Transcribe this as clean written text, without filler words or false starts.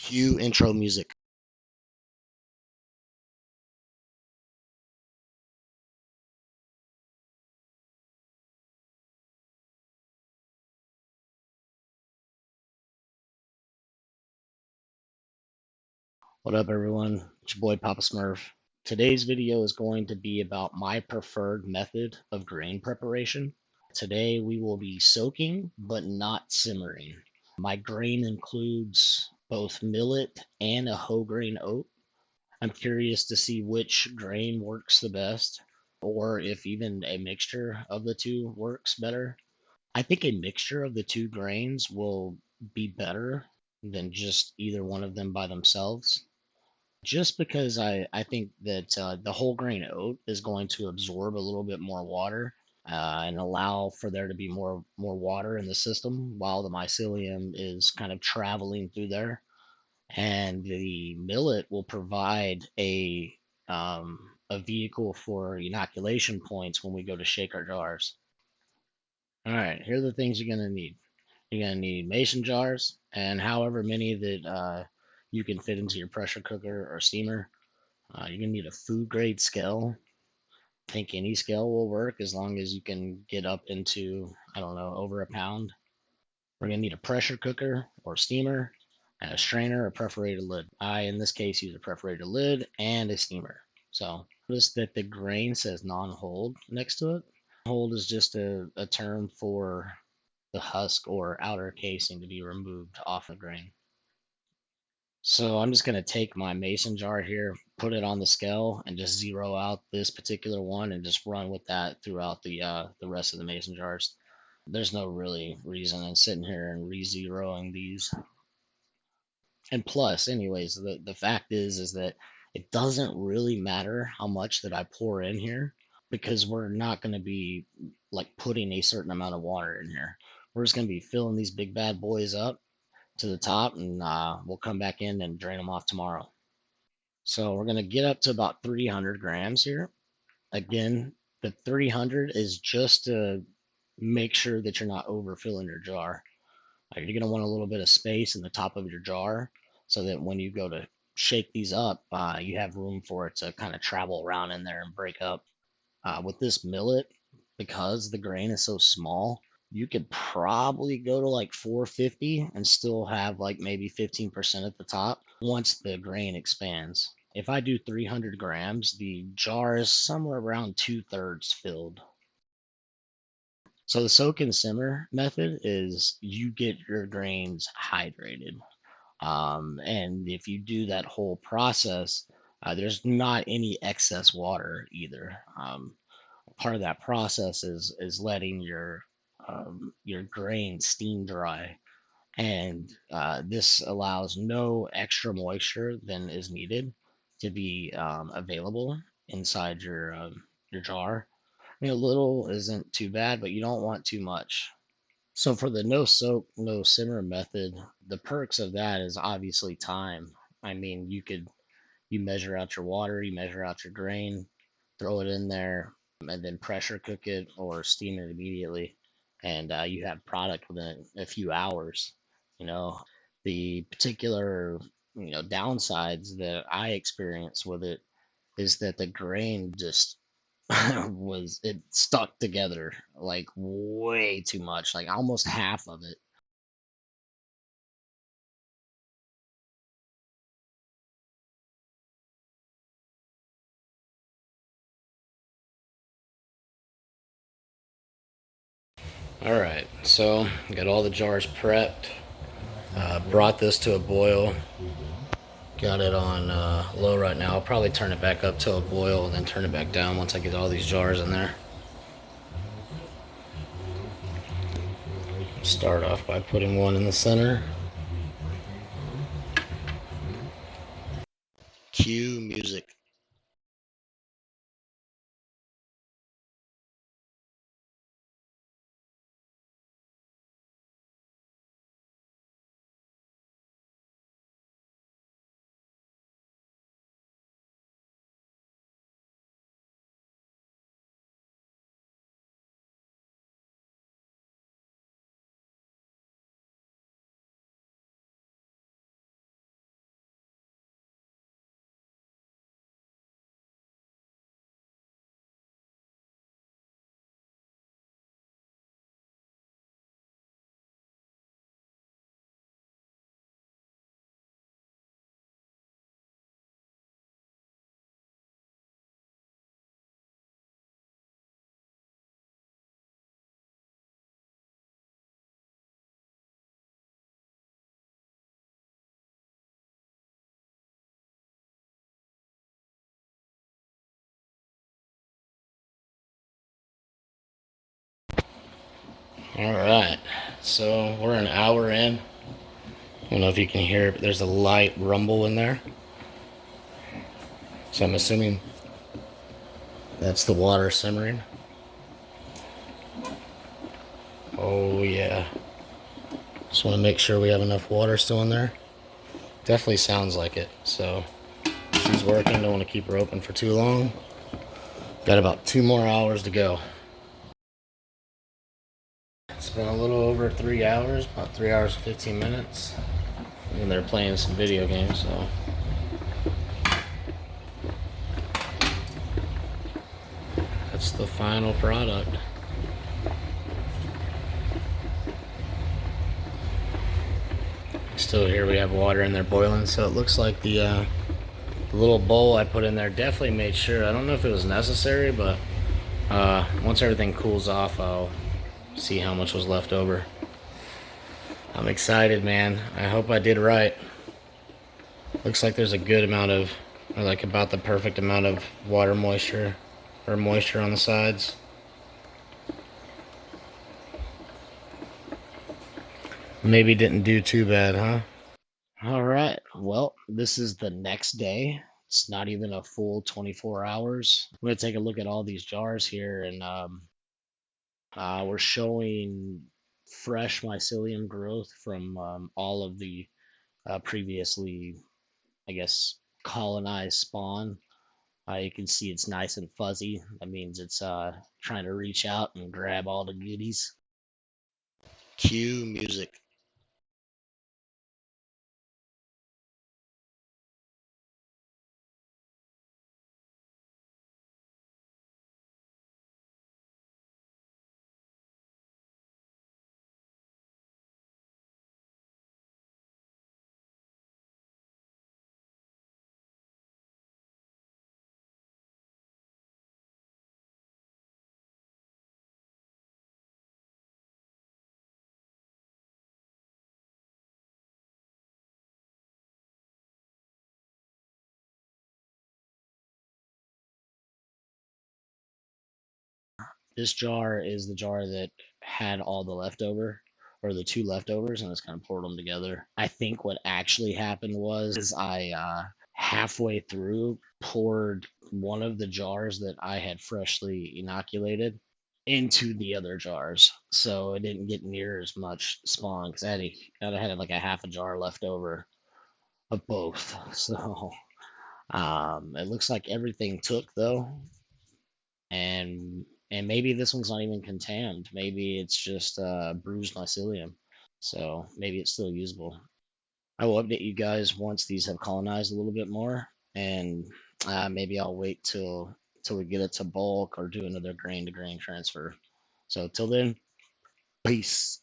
Cue intro music. What up, everyone? It's your boy Papa Smurf. Today's video is going to be about my preferred method of grain preparation. Today we will be soaking, but not simmering. My grain includes both millet and a whole grain oat. I'm curious to see which grain works the best, or if even a mixture of the two works better. I think a mixture of the two grains will be better than just either one of them by themselves. Just because I think that the whole grain oat is going to absorb a little bit more water and allow for there to be more water in the system while the mycelium is kind of traveling through there. And the millet will provide a vehicle for inoculation points when we go to shake our jars. All right, here are the things you're gonna need. You're gonna need mason jars, and however many that you can fit into your pressure cooker or steamer. You're gonna need a food grade scale. I think any scale will work as long as you can get up into, I don't know, over a pound. We're gonna need a pressure cooker or steamer, and a strainer or perforated lid. I, in this case, use a perforated lid and a steamer. So notice that the grain says non-hold next to it. Hold is just a term for the husk or outer casing to be removed off the grain. So I'm just going to take my mason jar here, put it on the scale, and just zero out this particular one and just run with that throughout the rest of the mason jars. There's no really reason in sitting here and re-zeroing these. And plus, anyways, the fact is that it doesn't really matter how much that I pour in here because we're not going to be like putting a certain amount of water in here. We're just going to be filling these big bad boys up to the top, and we'll come back in and drain them off tomorrow. So we're going to get up to about 300 grams here. Again, the 300 is just to make sure that you're not overfilling your jar. You're going to want a little bit of space in the top of your jar so that when you go to shake these up, you have room for it to kind of travel around in there and break up. With this millet, because the grain is so small, you could probably go to like 450 and still have like maybe 15% at the top once the grain expands. If I do 300 grams, the jar is somewhere around 2/3 filled. So the soak and simmer method is you get your grains hydrated. And if you do that whole process, there's not any excess water either. Part of that process is letting your grain steam dry, and this allows no extra moisture than is needed to be available inside your jar. I mean, a little isn't too bad, but you don't want too much. So for the no soak, no simmer method, the perks of that is obviously time. I mean, you measure out your water, you measure out your grain, throw it in there, and then pressure cook it or steam it immediately, and you have product within a few hours. You know, the particular downsides that I experienced with it is that the grain just was it stuck together like way too much, like almost half of it. All right, so got all the jars prepped. Brought this to a boil. Got it on low right now. I'll probably turn it back up to a boil and then turn it back down once I get all these jars in there. Start off by putting one in the center. Cue music. All right, so we're an hour in. I don't know if you can hear it, but there's a light rumble in there. So I'm assuming that's the water simmering. Oh yeah. Just want to make sure we have enough water still in there. Definitely sounds like it. So she's working. Don't want to keep her open for too long. Got about 2 more hours to go. It's been a little over 3 hours, about 3 hours and 15 minutes. And they're playing some video games, so. That's the final product. Still here we have water in there boiling, so it looks like the little bowl I put in there definitely made sure. I don't know if it was necessary, but once everything cools off, I'll see how much was left over. I'm excited, man. I hope I did right. Looks like there's a good amount of, or like about the perfect amount of water moisture, or moisture on the sides. Maybe didn't do too bad, huh? All right. Well, this is the next day. It's not even a full 24 hours. I'm going to take a look at all these jars here, and we're showing fresh mycelium growth from all of the previously, I guess, colonized spawn. You can see it's nice and fuzzy. That means it's trying to reach out and grab all the goodies. Cue music. This jar is the jar that had all the leftover, or the two leftovers, and I just kind of poured them together. I think what actually happened was is I halfway through poured one of the jars that I had freshly inoculated into the other jars, so it didn't get near as much spawn because I had like a half a jar left over of both. So it looks like everything took though, and maybe this one's not even contaminated. Maybe it's just bruised mycelium. So maybe it's still usable. I will update you guys once these have colonized a little bit more, and maybe I'll wait till we get it to bulk or do another grain to grain transfer. So till then, peace.